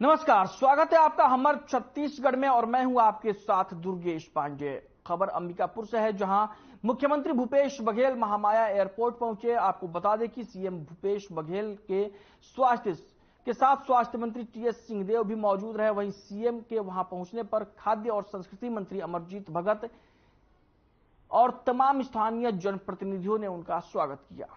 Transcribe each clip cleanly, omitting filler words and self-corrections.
नमस्कार, स्वागत है आपका हमर छत्तीसगढ़ में और मैं हूं आपके साथ दुर्गेश पांडे। खबर अंबिकापुर से है, जहां मुख्यमंत्री भूपेश बघेल महामाया एयरपोर्ट पहुंचे। आपको बता दें कि सीएम भूपेश बघेल के साथ स्वास्थ्य मंत्री टीएस सिंहदेव भी मौजूद रहे। वहीं सीएम के वहां पहुंचने पर खाद्य और संस्कृति मंत्री अमरजीत भगत और तमाम स्थानीय जनप्रतिनिधियों ने उनका स्वागत किया।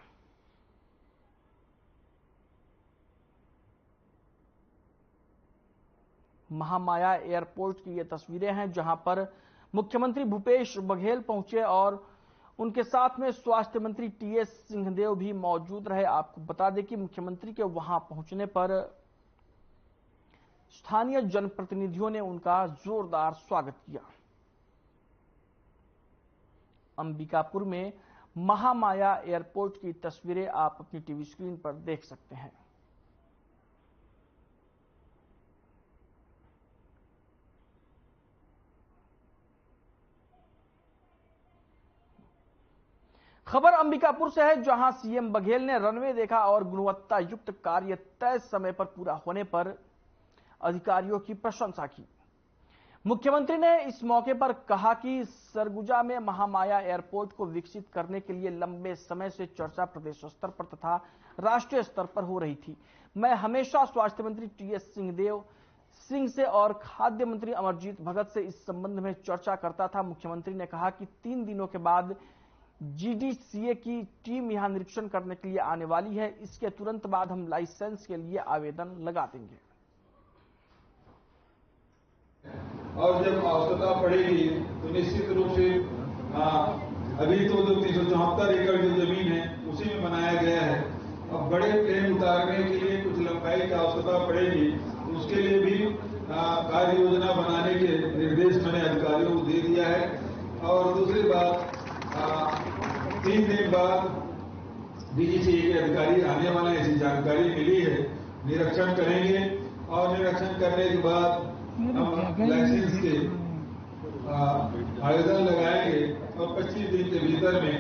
महामाया एयरपोर्ट की ये तस्वीरें हैं, जहां पर मुख्यमंत्री भूपेश बघेल पहुंचे और उनके साथ में स्वास्थ्य मंत्री टीएस सिंहदेव भी मौजूद रहे। आपको बता दें कि मुख्यमंत्री के वहां पहुंचने पर स्थानीय जनप्रतिनिधियों ने उनका जोरदार स्वागत किया। अंबिकापुर में महामाया एयरपोर्ट की तस्वीरें आप अपनी टीवी स्क्रीन पर देख सकते हैं। खबर अंबिकापुर से है, जहां सीएम बघेल ने रनवे देखा और गुणवत्ता युक्त कार्य तय समय पर पूरा होने पर अधिकारियों की प्रशंसा की। मुख्यमंत्री ने इस मौके पर कहा कि सरगुजा में महामाया एयरपोर्ट को विकसित करने के लिए लंबे समय से चर्चा प्रदेश स्तर पर तथा राष्ट्रीय स्तर पर हो रही थी। मैं हमेशा स्वास्थ्य मंत्री टीएस सिंह से और खाद्य मंत्री अमरजीत भगत से इस संबंध में चर्चा करता था। मुख्यमंत्री ने कहा कि 3 दिनों के बाद जीडीसीए की टीम यहां निरीक्षण करने के लिए आने वाली है। इसके तुरंत बाद हम लाइसेंस के लिए आवेदन लगा देंगे। और जब आवश्यकता पड़ेगी तो निश्चित रूप से अभी तो जो 374 एकड़ जो जमीन है उसी में बनाया गया है। अब बड़े प्लेन उतारने के लिए कुछ लंबाई की आवश्यकता पड़ेगी, उसके लिए भी कार्य योजना बनाने के निर्देश मैंने अधिकारियों को दे दिया है। और दूसरी बात, 3 दिन बाद डीजीसीए के अधिकारी आने वाले हैं, ऐसी जानकारी मिली है। निरीक्षण करेंगे और निरीक्षण करने के बाद हम लाइसेंस के आवेदन लगाएंगे और 25 दिन के भीतर में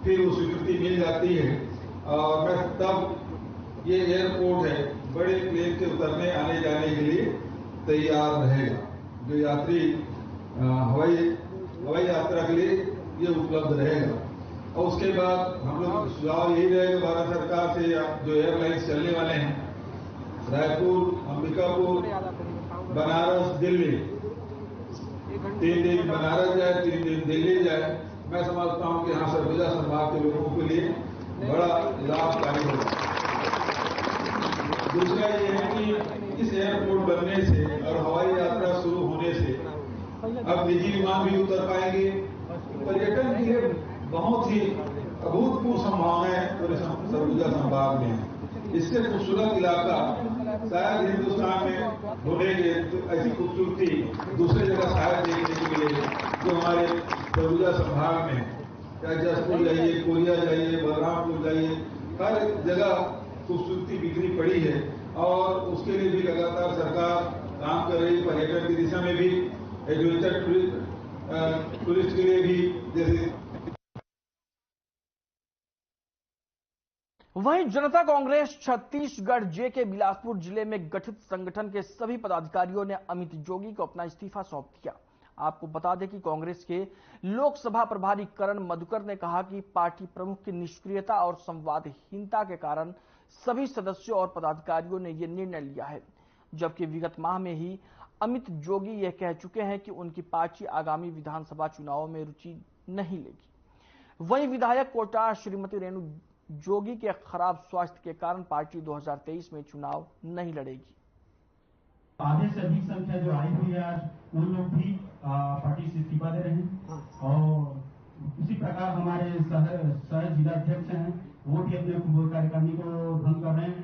फिर वो स्वीकृति मिल जाती है और तब ये एयरपोर्ट है बड़े प्लेन के उतरने आने जाने के लिए तैयार रहेगा। जो यात्री हवाई यात्रा के लिए ये उपलब्ध रहेगा। और उसके बाद हम लोग सुझाव यही रहेगा भारत सरकार से, जो एयरलाइंस चलने वाले हैं रायपुर, अंबिकापुर, बनारस, दिल्ली, 3 दिन बनारस जाए, 3 दिन दिल्ली जाए। मैं समझता हूं कि यहाँ सरगुजा संभाग के लोगों के लिए बड़ा लाभकारी होगा। दूसरा ये है कि इस एयरपोर्ट बनने से और हवाई यात्रा शुरू होने से अब निजी विमान भी उतर पाएंगे। पर्यटन के लिए बहुत ही अभूतपूर्व संभावनाएं सरगुजा संभाग में है। इससे खूबसूरत इलाका शायद हिंदुस्तान में ढूंढेंगे तो ऐसी खूबसूरती दूसरी जगह शायद देखने को मिलेगी जो हमारे सरगुजा संभाग में है। चाहे जसपुर जाइए, कोरिया जाइए, बलरामपुर जाइए, हर जगह खूबसूरती बिखरी पड़ी है और उसके लिए भी लगातार सरकार काम कर रही। पर्यटन की दिशा में भी, एडवेंचर टूरिस्ट के लिए भी, जैसे वहीं जनता कांग्रेस छत्तीसगढ़ जे के बिलासपुर जिले में गठित संगठन के सभी पदाधिकारियों ने अमित जोगी को अपना इस्तीफा सौंप दिया। आपको बता दें कि कांग्रेस के लोकसभा प्रभारी करण मधुकर ने कहा कि पार्टी प्रमुख की निष्क्रियता और संवादहीनता के कारण सभी सदस्यों और पदाधिकारियों ने यह निर्णय लिया है। जबकि विगत माह में ही अमित जोगी यह कह चुके हैं कि उनकी पार्टी आगामी विधानसभा चुनावों में रुचि नहीं लेगी। वहीं विधायक कोटा श्रीमती रेणु जोगी के खराब स्वास्थ्य के कारण पार्टी 2023 में चुनाव नहीं लड़ेगी। आधे से अधिक संख्या जो आई हुई है आज उन लोग भी पार्टी से इस्तीफा दे रहे हैं और उसी प्रकार हमारे शहर जिलाध्यक्ष हैं वो भी अपने कार्यकारिणी को भंग कर रहे हैं।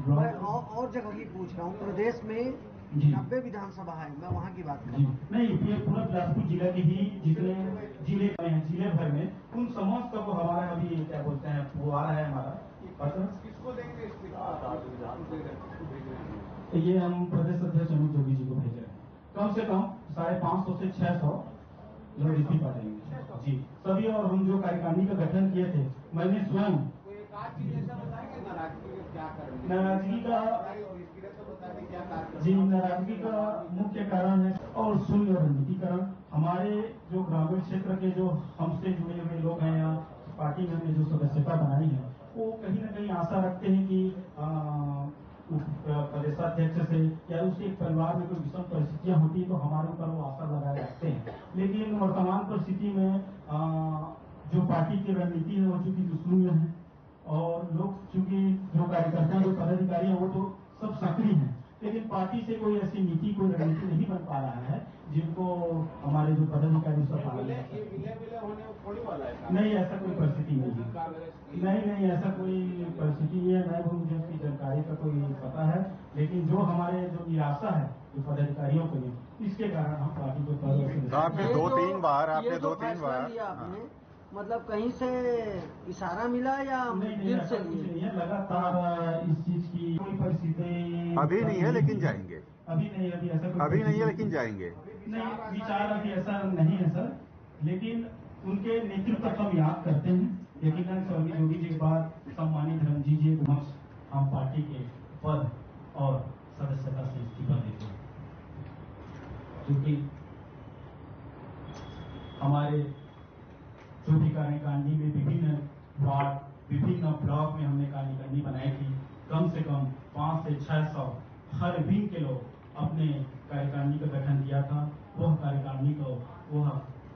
मैं और जगह की पूछ रहा हूँ, प्रदेश में 90 विधानसभा है, मैं वहाँ की बात कर रहा हूँ। नहीं, ये पूरा बिलासपुर जिला के ही जितने जिले भर में उन समस्त को हमारा अभी क्या बोलते हैं वो आ रहा है हमारा। किसको देंगे ये हम प्रदेश अध्यक्ष अमित जोगी जी को भेज रहे हैं। कम से कम 550 से 600 लोग इस्तीफा देंगे जी सभी। और हम जो कार्यकारिणी का गठन किए थे, मैंने स्वयं नाराजगी का जी, नाराजगी का मुख्य कारण है और शून्य रणनीतिकरण। हमारे जो ग्रामीण क्षेत्र के जो हमसे जुड़े हुए लोग हैं या पार्टी में हमने जो सदस्यता बनाई है, वो कहीं न कहीं आशा रखते हैं कि प्रदेशाध्यक्ष से या उसके एक परिवार में कोई विषम परिस्थितियां होती है तो हमारे ऊपर वो आशा लगाए रखते हैं। लेकिन वर्तमान परिस्थिति में जो पार्टी की रणनीति है वो चूंकि दुश्मनी है और लोग चूंकि जो कार्यकर्ता जो पदाधिकारी है वो तो सब सक्रिय हैं, लेकिन पार्टी से कोई ऐसी नीति कोई रणनीति नहीं बन पा रहा है जिनको हमारे जो पदाधिकारी सब पालन नहीं, ऐसा कोई परिस्थिति नहीं, ऐसा कोई परिस्थिति नहीं है, न मुझे उसकी जानकारी का कोई पता है। लेकिन जो हमारे जो निराशा है जो पदाधिकारियों को लिए, इसके कारण हम पार्टी को आपने दो तीन बार मतलब कहीं से इशारा मिला या दिल से नहीं, लगातार इस चीज की कोई परिस्थिति अभी नहीं है, लेकिन जाएंगे। अभी नहीं, अभी ऐसा अभी नहीं है, लेकिन जाएंगे। नहीं, विचार अभी ऐसा नहीं है सर, लेकिन उनके नेतृत्व को हम याद करते हैं। यकीनन स्वर्गीय योगी जी के बाद सम्मानित धर्मजी जी के समक्ष हम पार्टी के पद और सदस्यता से इस्तीफा देते हैं, क्योंकि हमारे जो भी कार्यकारिणी में विभिन्न वार्ड विभिन्न ब्लॉक में हमने कार्यकारिणी बनाई थी, कम से कम 500 से 600 हर विंग के लोग अपने कार्यकारिणी का गठन किया था। वह कार्यकारिणी को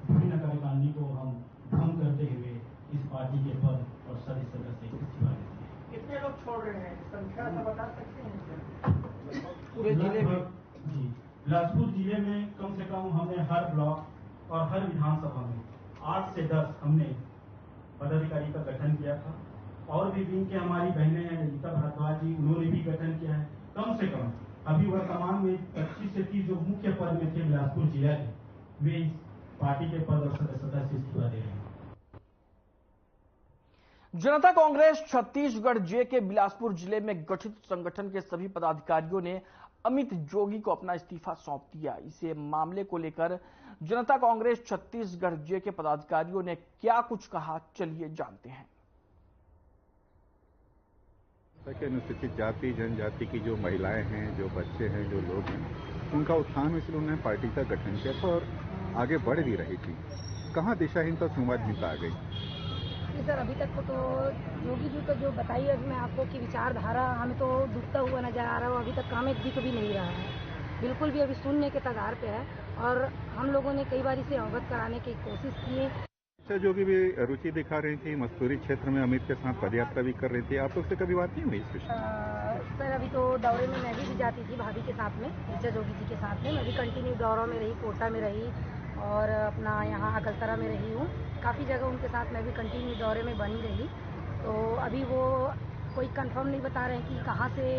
विभिन्न कार्यकारिणी को हम भंग करते हुए इस पार्टी के पद और सदस्यता से इस्तीफा देते हैं। कितने लोग छोड़ रहे हैं, संख्या तो बता सकते हैं पूरे जिले में? जी, बिलासपुर जिले में कम से कम हमने हर ब्लॉक और हर विधानसभा में 8 से 10 हमने पदाधिकारी का गठन किया था। और भी विंग के हमारी बहनें हैं ललिता भारद्वाज जी, उन्होंने भी गठन किया है। कम से कम अभी वर्तमान में 25 से 30 जो मुख्य पद में थे बिलासपुर जिला के, वे इस पार्टी के पद और सदस्यता से इस्तीफा दे रहे हैं। जनता कांग्रेस छत्तीसगढ़ जे के बिलासपुर जिले में गठित संगठन के सभी पदाधिकारियों ने अमित जोगी को अपना इस्तीफा सौंप दिया। इसे मामले को लेकर जनता कांग्रेस छत्तीसगढ़ जे के पदाधिकारियों ने क्या कुछ कहा, चलिए जानते हैं। अनुसूचित जाति जनजाति की जो महिलाएं हैं, जो बच्चे हैं, जो लोग हैं, उनका उत्थान इसलिए उन्होंने पार्टी का गठन किया था और आगे बढ़ भी रही थी। कहाँ दिशाहीनता संवादहीनता आ गई? जी सर, अभी तक तो योगी जी को जो बताई है मैं आपको कि विचारधारा हमें तो डूबता हुआ नजर आ रहा है, अभी तक काम एक दिख भी नहीं रहा है, बिल्कुल भी अभी शून्य के कगार पे है। और हम लोगों ने कई बार इसे अवगत कराने की कोशिश की। अच्छा, जोगी भी रुचि दिखा रही थी, मस्तूरी क्षेत्र में अमित के साथ पदयात्रा भी कर रही थी, आप लोग से कभी बात नहीं हुई इस विषय? सर अभी तो दौरे में मैं भी जाती थी भाभी के साथ में, ऋचा जोगी जी के साथ में। मैं भी कंटिन्यू दौरों में रही, कोटा में रही और अपना यहाँ अकलतरा में रही हूँ। काफ़ी जगह उनके साथ मैं भी कंटिन्यू दौरे में बनी रही। तो अभी वो कोई कंफर्म नहीं बता रहे हैं कि कहाँ से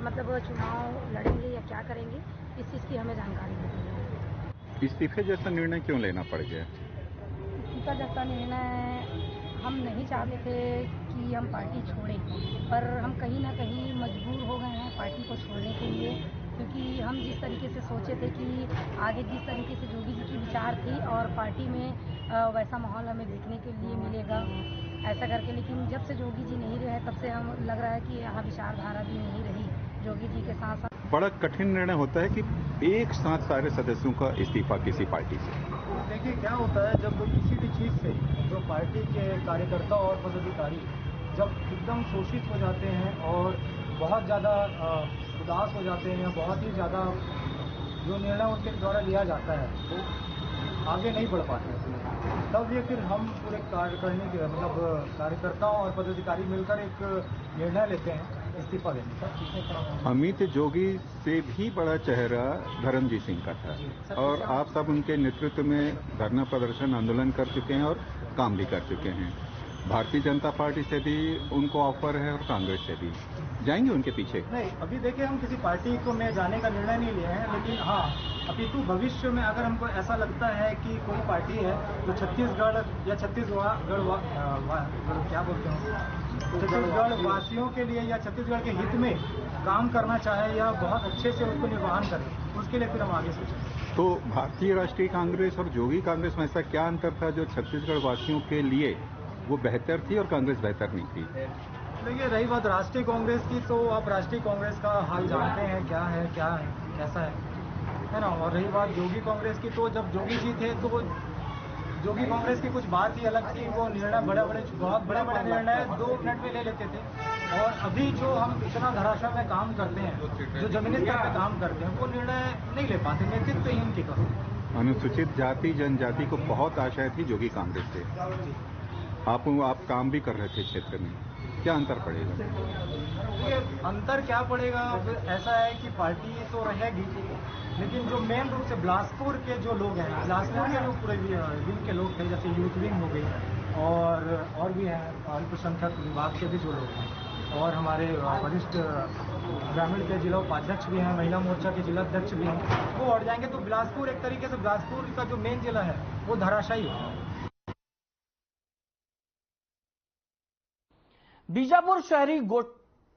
मतलब चुनाव लड़ेंगे या क्या करेंगे, इस चीज़ की हमें जानकारी नहीं है। इस्तीफे जैसा निर्णय क्यों लेना पड़ गया? इस्तीफा जैसा निर्णय हम नहीं चाहते थे कि हम पार्टी छोड़ें, पर हम कहीं ना कहीं मजबूर हो गए हैं पार्टी को छोड़ने के लिए, क्योंकि हम जिस तरीके से सोचे थे कि आगे जिस तरीके से जोगी जी की विचार थी और पार्टी में वैसा माहौल हमें देखने के लिए मिलेगा ऐसा करके, लेकिन जब से जोगी जी नहीं रहे तब से हम लग रहा है कि यहाँ विचारधारा भी नहीं रही जोगी जी के साथ साथ। बड़ा कठिन निर्णय होता है कि एक साथ सारे सदस्यों का इस्तीफा किसी पार्टी से। देखिए क्या होता है, जब किसी भी चीज़ से जो पार्टी के कार्यकर्ता और पदाधिकारी जब एकदम शोषित हो जाते हैं और बहुत ज़्यादा उदास हो जाते हैं या बहुत ही ज़्यादा जो निर्णय उनके द्वारा लिया जाता है वो आगे नहीं बढ़ पाते हैं, तब ये फिर हम पूरे कार्यकारिणी के मतलब कार्यकर्ताओं और पदाधिकारी मिलकर एक निर्णय लेते हैं इस्तीफा देने का। अमित जोगी से भी बड़ा चेहरा धर्मजी सिंह का था और आप सब उनके नेतृत्व में धरना प्रदर्शन आंदोलन कर चुके हैं और काम भी कर चुके हैं। भारतीय जनता पार्टी से भी उनको ऑफर है और कांग्रेस से भी, जाएंगे उनके पीछे? नहीं, अभी देखिए हम किसी पार्टी को में जाने का निर्णय नहीं लिए हैं, लेकिन हाँ अपितु भविष्य में अगर हमको ऐसा लगता है कि कोई पार्टी है जो छत्तीसगढ़ या क्या बोलते हैं छत्तीसगढ़ वासियों के लिए या छत्तीसगढ़ के हित में काम करना चाहे या बहुत अच्छे से उसको निर्वहन करे, उसके लिए फिर हम आगे सोचेंगे। तो भारतीय राष्ट्रीय कांग्रेस और जोगी कांग्रेस में ऐसा क्या अंतर था जो छत्तीसगढ़ वासियों के लिए वो बेहतर थी और कांग्रेस बेहतर नहीं थी? देखिए, रही बात राष्ट्रीय कांग्रेस की, तो आप राष्ट्रीय कांग्रेस का हाल जानते हैं, क्या है कैसा है ना। और रही बात योगी कांग्रेस की, तो जब योगी जी थे तो योगी कांग्रेस की कुछ बात ही अलग थी। वो निर्णय बहुत बड़े बड़े निर्णय 2 मिनट में ले लेते थे। और अभी जो हम इतना धराशायी में काम करते हैं, जो जमीनी स्तर पे काम करते हैं, वो निर्णय नहीं ले पाते, नेतृत्वहीन की तरह। अनुसूचित जाति जनजाति को बहुत आशा थी योगी कांग्रेस से। आप काम भी कर रहे थे क्षेत्र में, क्या अंतर पड़ेगा? अंतर क्या पड़ेगा? ऐसा है कि पार्टी तो रहेगी, लेकिन जो मेन रूप से बिलासपुर के जो लोग हैं, बिलासपुर के जो पूरे विंग के लोग थे, जैसे यूथ विंग हो गई और भी हैं अल्पसंख्यक विभाग के भी जो लोग हैं, और हमारे वरिष्ठ ग्रामीण के जिला उपाध्यक्ष भी हैं, महिला मोर्चा के जिला अध्यक्ष भी हैं, वो हट जाएंगे तो बिलासपुर एक तरीके से बिलासपुर का जो मेन जिला है वो धराशायी है। बीजापुर शहरी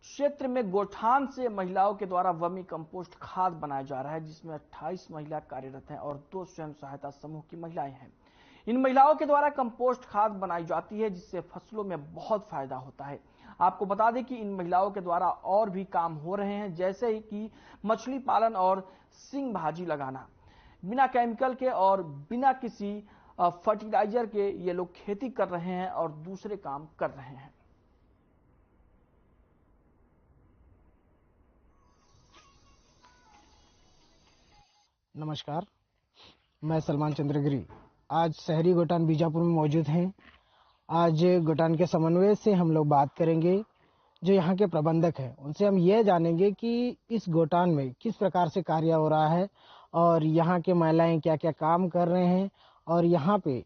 क्षेत्र में गोठान से महिलाओं के द्वारा वर्मी कंपोस्ट खाद बनाया जा रहा है, जिसमें 28 महिला कार्यरत हैं और 2 स्वयं सहायता समूह की महिलाएं हैं। इन महिलाओं के द्वारा कंपोस्ट खाद बनाई जाती है, जिससे फसलों में बहुत फायदा होता है। आपको बता दें कि इन महिलाओं के द्वारा और भी काम हो रहे हैं, जैसे कि मछली पालन और सिंग भाजी लगाना। बिना केमिकल के और बिना किसी फर्टिलाइजर के ये लोग खेती कर रहे हैं और दूसरे काम कर रहे हैं। नमस्कार, मैं सलमान चंद्रगिरी आज शहरी गोटान बीजापुर में मौजूद हैं। आज गोटान के समन्वय से हम लोग बात करेंगे। जो यहाँ के प्रबंधक हैं उनसे हम ये जानेंगे कि इस गोटान में किस प्रकार से कार्य हो रहा है और यहाँ के महिलाएं क्या क्या काम कर रहे हैं और यहाँ पे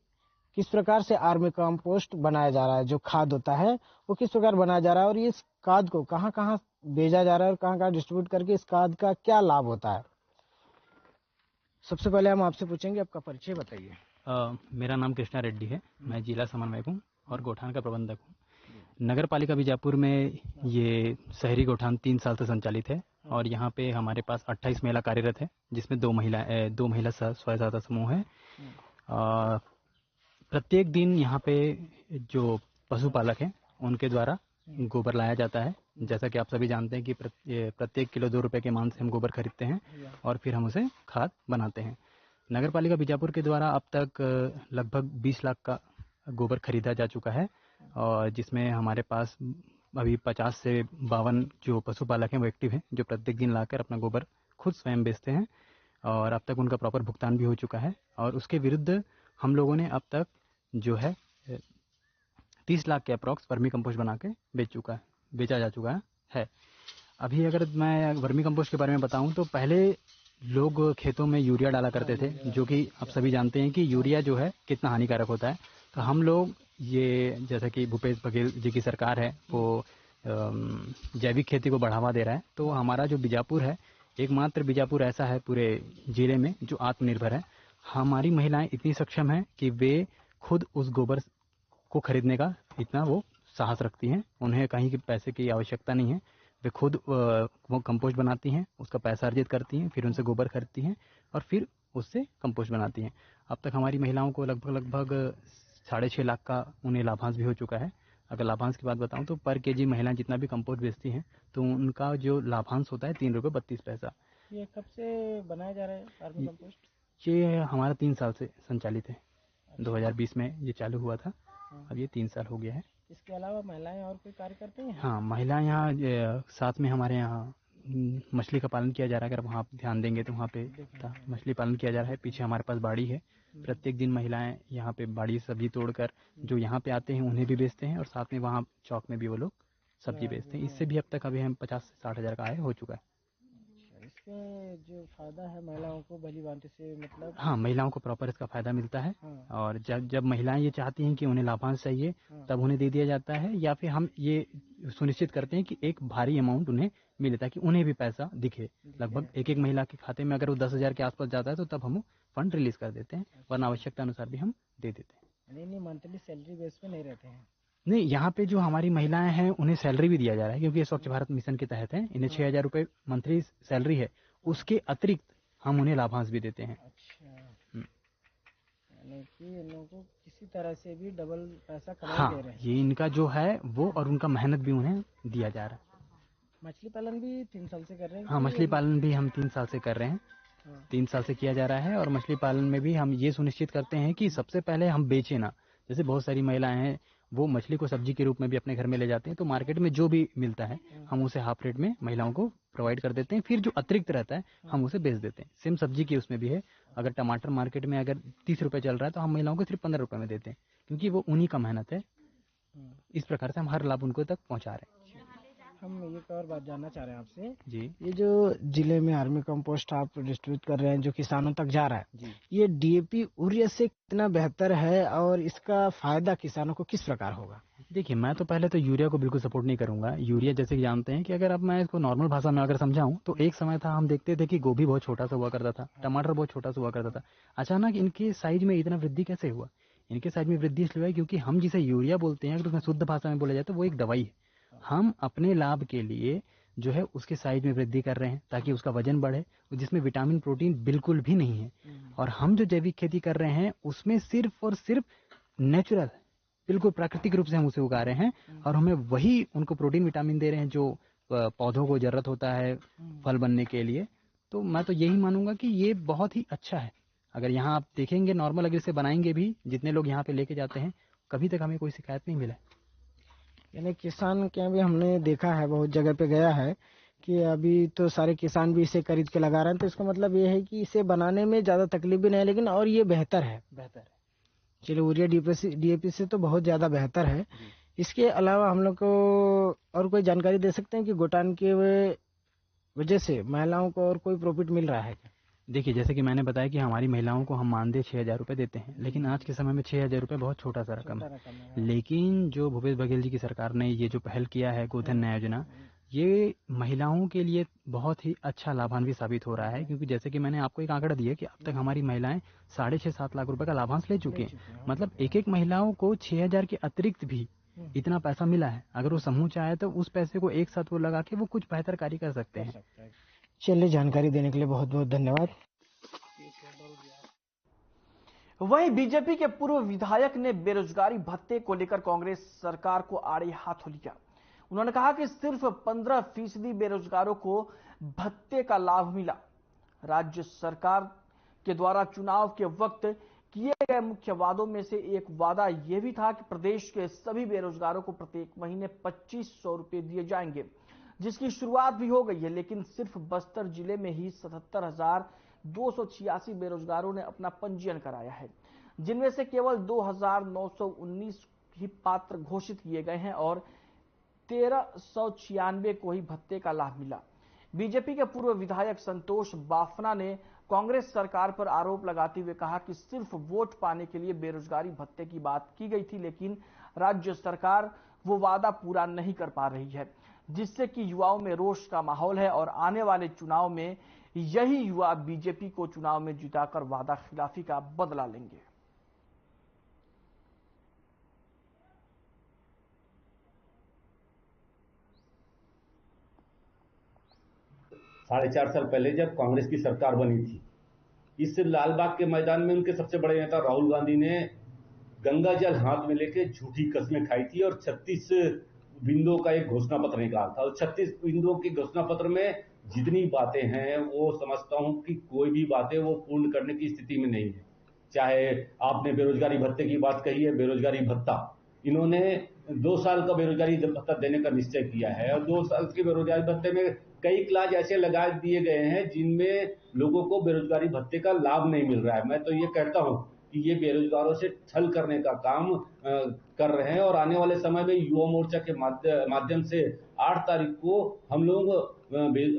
किस प्रकार से आर्मी कंपोस्ट बनाया जा रहा है। जो खाद होता है वो किस प्रकार बनाया जा रहा है और इस खाद को कहाँ कहाँ भेजा जा रहा है और कहाँ कहाँ डिस्ट्रीब्यूट करके इस खाद का क्या लाभ होता है। सबसे पहले हम आपसे पूछेंगे, आपका परिचय बताइए। मेरा नाम कृष्णा रेड्डी है, मैं जिला समन्वयक हूँ और गोठान का प्रबंधक हूँ। नगर पालिका बीजापुर में ये शहरी गोठान 3 साल से संचालित है और यहाँ पे हमारे पास 28 महिला कार्यरत है, जिसमें 2 महिला स्वयं सहायता समूह है। प्रत्येक दिन यहाँ पे जो पशुपालक हैं उनके द्वारा गोबर लाया जाता है। जैसा कि आप सभी जानते हैं कि प्रत्येक किलो 2 रुपए के मान से हम गोबर खरीदते हैं और फिर हम उसे खाद बनाते हैं। नगर पालिका बीजापुर के द्वारा अब तक लगभग 20 लाख का गोबर खरीदा जा चुका है और जिसमें हमारे पास अभी 50 से 52 जो पशुपालक हैं वो एक्टिव हैं, जो प्रत्येक दिन लाकर अपना गोबर खुद स्वयं बेचते हैं और अब तक उनका प्रॉपर भुगतान भी हो चुका है। और उसके विरुद्ध हम लोगों ने अब तक जो है 30 लाख के अप्रॉक्स वर्मी कंपोस्ट बना के बेचा जा चुका है। अभी अगर मैं वर्मी कंपोस्ट के बारे में बताऊं तो पहले लोग खेतों में यूरिया डाला करते थे, जो कि आप सभी जानते हैं कि यूरिया जो है कितना हानिकारक होता है। तो हम लोग ये, जैसा कि भूपेश बघेल जी की सरकार है वो जैविक खेती को बढ़ावा दे रहा है, तो हमारा जो बीजापुर है, एकमात्र बीजापुर ऐसा है पूरे जिले में जो आत्मनिर्भर है। हमारी महिलाएं इतनी सक्षम हैं कि वे खुद उस गोबर को खरीदने का इतना वो साहस रखती हैं, उन्हें कहीं के पैसे की आवश्यकता नहीं है। वे खुद वो कंपोस्ट बनाती हैं, उसका पैसा अर्जित करती हैं, फिर उनसे गोबर खरीदती हैं और फिर उससे कंपोस्ट बनाती हैं। अब तक हमारी महिलाओं को लगभग 6.5 लाख का उन्हें लाभांश भी हो चुका है। अगर लाभांश की बात बताऊं तो पर केजी महिलाएं जितना भी कंपोस्ट बेचती हैं तो उनका जो लाभांश होता है 3 रुपये 32 पैसा। ये कब से बनाया जा रहा है वर्मी कंपोस्ट? ये हमारा 3 साल से संचालित है। 2020 में ये चालू हुआ था, अब ये 3 साल हो गया है। इसके अलावा महिलाएं और कोई कार्य करती हैं? हाँ, महिलाएं यहाँ साथ में हमारे यहाँ मछली का पालन किया जा रहा है। अगर वहाँ आप ध्यान देंगे तो वहाँ पे मछली पालन किया जा रहा है। पीछे हमारे पास बाड़ी है, प्रत्येक दिन महिलाएं यहाँ पे बाड़ी सब्जी तोड़कर जो यहाँ पे आते हैं उन्हें भी बेचते हैं और साथ में वहाँ चौक में भी वो लोग सब्जी बेचते हैं। इससे भी अब तक अभी हम 50 से 60 हज़ार का आय हो चुका है। इसके जो फायदा है महिलाओं को भली भांति से, मतलब हाँ, महिलाओं को प्रॉपर इसका फायदा मिलता है। और जब महिलाएं ये चाहती हैं कि उन्हें लाभांश चाहिए तब उन्हें दे दिया जाता है, या फिर हम ये सुनिश्चित करते हैं कि एक भारी अमाउंट उन्हें मिले ताकि उन्हें भी पैसा दिखे। लगभग एक महिला के खाते में अगर वो 10,000 के आसपास जाता है तो तब हम फंड रिलीज कर देते हैं, वरना आवश्यकता अनुसार भी हम दे देते हैं। नहीं, मंथली सैलरी बेस पे नहीं रहते हैं? नहीं, यहाँ पे जो हमारी महिलाएं हैं उन्हें सैलरी भी दिया जा रहा है, क्योंकि ये स्वच्छ भारत मिशन के तहत है। इन्हें 6,000 रुपये मंथली सैलरी है, उसके अतिरिक्त हम उन्हें लाभांश भी देते हैं। अच्छा, यानी कि इन लोगों को किसी तरह से भी डबल पैसा कमा हाँ, दे रहे हैं। ये इनका जो है वो, और उनका मेहनत भी उन्हें दिया जा रहा है। मछली पालन भी 3 साल से कर रहे हैं? हाँ, मछली पालन भी हम 3 साल से कर रहे हैं। 3 साल से किया जा रहा है। और मछली पालन में भी हम ये सुनिश्चित करते हैं कि सबसे पहले हम बेचें ना। जैसे बहुत सारी महिलाएं हैं, वो मछली को सब्जी के रूप में भी अपने घर में ले जाते हैं, तो मार्केट में जो भी मिलता है हम उसे हाफ रेट में महिलाओं को प्रोवाइड कर देते हैं। फिर जो अतिरिक्त रहता है हम उसे बेच देते हैं। सेम सब्जी की उसमें भी है। अगर टमाटर मार्केट में अगर 30 रुपये चल रहा है तो हम महिलाओं को सिर्फ 15 रुपये में देते हैं, क्योंकि वो उन्हीं का मेहनत है। इस प्रकार से हम हर लाभ उनको तक पहुंचा रहे हैं। हम एक और बात जानना चाह रहे हैं आपसे जी। ये जो जिले में आर्मी कंपोस्ट आप डिस्ट्रीब्यूट कर रहे हैं जो किसानों तक जा रहा है जी। ये डीएपी यूरिया से कितना बेहतर है और इसका फायदा किसानों को किस प्रकार होगा? देखिए, मैं तो पहले तो यूरिया को बिल्कुल सपोर्ट नहीं करूंगा। यूरिया जैसे कि जानते हैं कि अगर अब मैं इसको नॉर्मल भाषा में अगर समझाऊं तो एक समय था हम देखते थे कि गोभी बहुत छोटा सा हुआ करता था, टमाटर बहुत छोटा सा हुआ करता था। अचानक इनके साइज में इतना वृद्धि कैसे हुआ? इनके साइज में वृद्धि इसलिए हुई क्योंकि हम जिसे यूरिया बोलते हैं, अगर उसमें शुद्ध भाषा में बोला जाए तो वो एक दवाई है। हम अपने लाभ के लिए जो है उसके साइज में वृद्धि कर रहे हैं ताकि उसका वजन बढ़े, जिसमें विटामिन प्रोटीन बिल्कुल भी नहीं है। और हम जो जैविक खेती कर रहे हैं उसमें सिर्फ और सिर्फ नेचुरल, बिल्कुल प्राकृतिक रूप से हम उसे उगा रहे हैं और हमें वही उनको प्रोटीन विटामिन दे रहे हैं जो पौधों को जरूरत होता है फल बनने के लिए। तो मैं तो यही मानूंगा कि ये बहुत ही अच्छा है। अगर यहाँ आप देखेंगे नॉर्मल अगर इसे बनाएंगे भी, जितने लोग यहाँ पे लेके जाते हैं, कभी तक हमें कोई शिकायत नहीं मिला। यानी किसान के भी हमने देखा है, बहुत जगह पे गया है कि अभी तो सारे किसान भी इसे खरीद के लगा रहे हैं, तो इसका मतलब ये है कि इसे बनाने में ज्यादा तकलीफ भी नहीं है, लेकिन और ये बेहतर है। चलिए, यूरिया डीएपी से तो बहुत ज्यादा बेहतर है। इसके अलावा हम लोग को और कोई जानकारी दे सकते हैं कि गोटान के वजह से महिलाओं को और कोई प्रॉफिट मिल रहा है क्या? देखिए, जैसे कि मैंने बताया कि हमारी महिलाओं को हम मानदेय 6,000 रुपये देते हैं, लेकिन आज के समय में 6,000 रुपये बहुत छोटा सा रकम है। लेकिन जो भूपेश बघेल जी की सरकार ने ये जो पहल किया है गोधन न्याय योजना, ये महिलाओं के लिए बहुत ही अच्छा लाभान्वित साबित हो रहा है। क्योंकि जैसे कि मैंने आपको एक आंकड़ा दिया कि अब तक हमारी महिलाएं 6.5-7 लाख रुपए का लाभांश ले चुके हैं। मतलब एक महिलाओं को 6,000 के अतिरिक्त भी इतना पैसा मिला है। अगर वो समूह चाहे तो उस पैसे को एक साथ वो लगा के वो कुछ बेहतर कार्य कर सकते हैं। चलिए, जानकारी देने के लिए बहुत बहुत धन्यवाद। वहीं बीजेपी के पूर्व विधायक ने बेरोजगारी भत्ते को लेकर कांग्रेस सरकार को आड़े हाथों लिया। उन्होंने कहा कि सिर्फ 15% बेरोजगारों को भत्ते का लाभ मिला। राज्य सरकार के द्वारा चुनाव के वक्त किए गए मुख्य वादों में से एक वादा यह भी था कि प्रदेश के सभी बेरोजगारों को प्रत्येक महीने 2,500 रुपए दिए जाएंगे, जिसकी शुरुआत भी हो गई है। लेकिन सिर्फ बस्तर जिले में ही 77,286 बेरोजगारों ने अपना पंजीयन कराया है, जिनमें से केवल 2,919 ही पात्र घोषित किए गए हैं और 1,396 को ही भत्ते का लाभ मिला। बीजेपी के पूर्व विधायक संतोष बाफना ने कांग्रेस सरकार पर आरोप लगाते हुए कहा कि सिर्फ वोट पाने के लिए बेरोजगारी भत्ते की बात की गई थी, लेकिन राज्य सरकार वो वादा पूरा नहीं कर पा रही है, जिससे कि युवाओं में रोष का माहौल है और आने वाले चुनाव में यही युवा बीजेपी को चुनाव में जिताकर वादा खिलाफी का बदला लेंगे। 4.5 साल पहले जब कांग्रेस की सरकार बनी थी, इस लालबाग के मैदान में उनके सबसे बड़े नेता राहुल गांधी ने गंगा जल हाथ में लेके झूठी कस्में खाई थी और 36 बिंदुओं का एक घोषणा पत्र निकाला था। और 36 बिंदुओं के घोषणा पत्र में जितनी बातें हैं वो समझता हूं कि कोई भी बातें वो पूर्ण करने की स्थिति में नहीं है। चाहे आपने बेरोजगारी भत्ते की बात कही है, बेरोजगारी भत्ता इन्होंने 2 साल का बेरोजगारी भत्ता देने का निश्चय किया है और 2 साल के बेरोजगारी भत्ते में कई क्लास ऐसे लगा दिए गए हैं जिनमें लोगों को बेरोजगारी भत्ते का लाभ नहीं मिल रहा है। मैं तो ये कहता हूं कि ये बेरोजगारों से छल करने का काम कर रहे हैं और आने वाले समय में युवा मोर्चा के माध्यम से 8 तारीख को हम लोग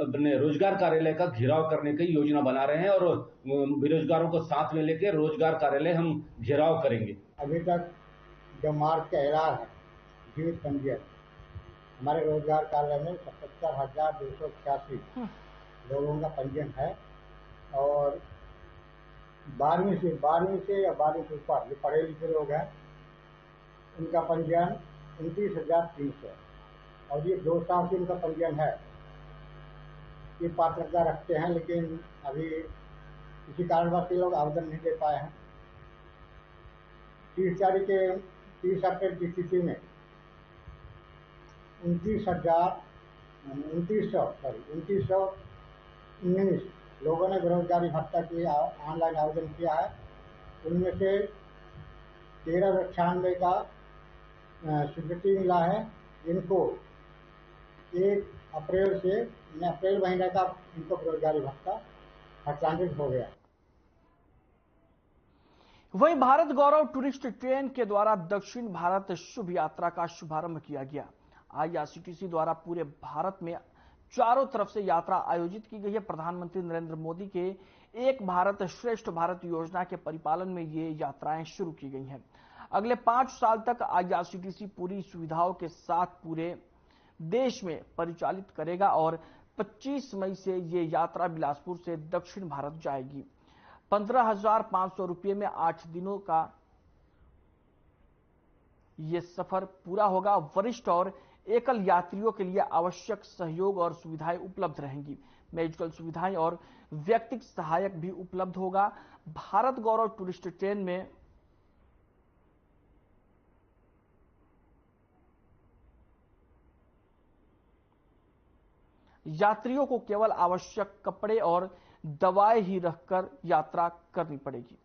अपने रोजगार कार्यालय का घेराव करने की योजना बना रहे हैं और बेरोजगारों को साथ में लेकर रोजगार कार्यालय हम घेराव करेंगे। अभी तक जो मार्च का ऐलान है जीवित पंजीयन हमारे रोजगार कार्यालय में 77,286 लोगों का पंजीयन है और 12वीं से या 12वीं से ऊपर जो पढ़े लिखे लोग हैं उनका पंजीयन 29,300 और ये 2 साल से उनका पंजीयन है। ये पात्रता रखते हैं लेकिन अभी किसी कारणवश ये लोग आवेदन नहीं दे पाए हैं। 30 अप्रैल की स्थिति में 2919 लोगों ने बेरोजगारी भत्ता के ऑनलाइन आवेदन किया है। उनमें से 1396 का स्वीकृति मिला है। इनको 1 अप्रैल महीने का इनको बेरोजगारी भत्ता हस्तांतरित हो गया। वहीं भारत गौरव टूरिस्ट ट्रेन के द्वारा दक्षिण भारत शुभ यात्रा का शुभारंभ किया गया। IRCTC द्वारा पूरे भारत में चारों तरफ से यात्रा आयोजित की गई है। प्रधानमंत्री नरेंद्र मोदी के एक भारत श्रेष्ठ भारत योजना के परिपालन में ये यात्राएं शुरू की गई हैं। अगले 5 साल तक IRCTC पूरी सुविधाओं के साथ पूरे देश में परिचालित करेगा और 25 मई से ये यात्रा बिलासपुर से दक्षिण भारत जाएगी। 15,500 रुपये में 8 दिनों का ये सफर पूरा होगा। वरिष्ठ और एकल यात्रियों के लिए आवश्यक सहयोग और सुविधाएं उपलब्ध रहेंगी। मेडिकल सुविधाएं और व्यक्तिगत सहायक भी उपलब्ध होगा। भारत गौरव टूरिस्ट ट्रेन में यात्रियों को केवल आवश्यक कपड़े और दवाएं ही रखकर यात्रा करनी पड़ेगी।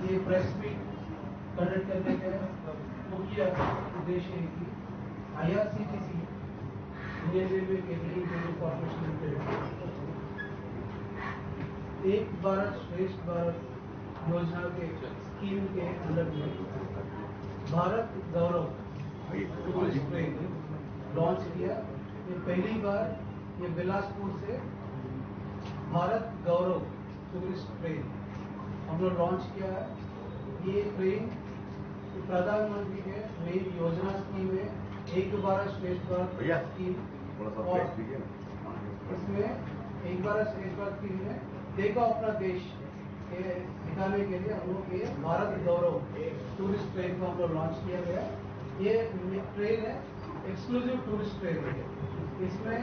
ये प्रेस मीट कंडक्ट करने का मुख्य उद्देश्य है कि IRCTC Indian railway catering corporation limited एक भारत श्रेष्ठ भारत योजना के स्कीम के अंडर में भारत गौरव टूरिस्ट ट्रेन लॉन्च किया। ये पहली बार ये बिलासपुर से भारत गौरव टूरिस्ट ट्रेन हम लोग लॉन्च किया है। ये ट्रेन प्रधानमंत्री के नई योजना स्कीम है, एक भारत श्रेष्ठ भारत स्कीम, और इसमें एक भारत श्रेष्ठ भारत स्कीम में देखो अपना देश के दिखाने के लिए हम लोग ये भारत गौरव टूरिस्ट ट्रेन को हम लोग लॉन्च किया गया। ये ट्रेन है एक्सक्लूसिव टूरिस्ट ट्रेन है। इसमें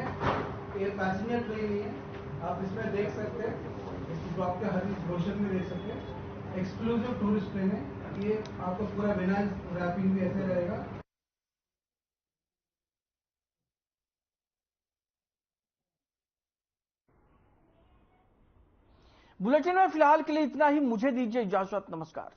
ये पैसेंजर ट्रेन ही है, आप इसमें देख सकते हैं, इसको आपके हर ब्रोशर में देख सकते हैं। एक्सक्लूसिव टूरिस्ट ट्रेन है ये, आपको पूरा बिना रैपिंग भी ऐसे रहेगा। बुलेटिन में फिलहाल के लिए इतना ही। मुझे दीजिए इजाजत। नमस्कार।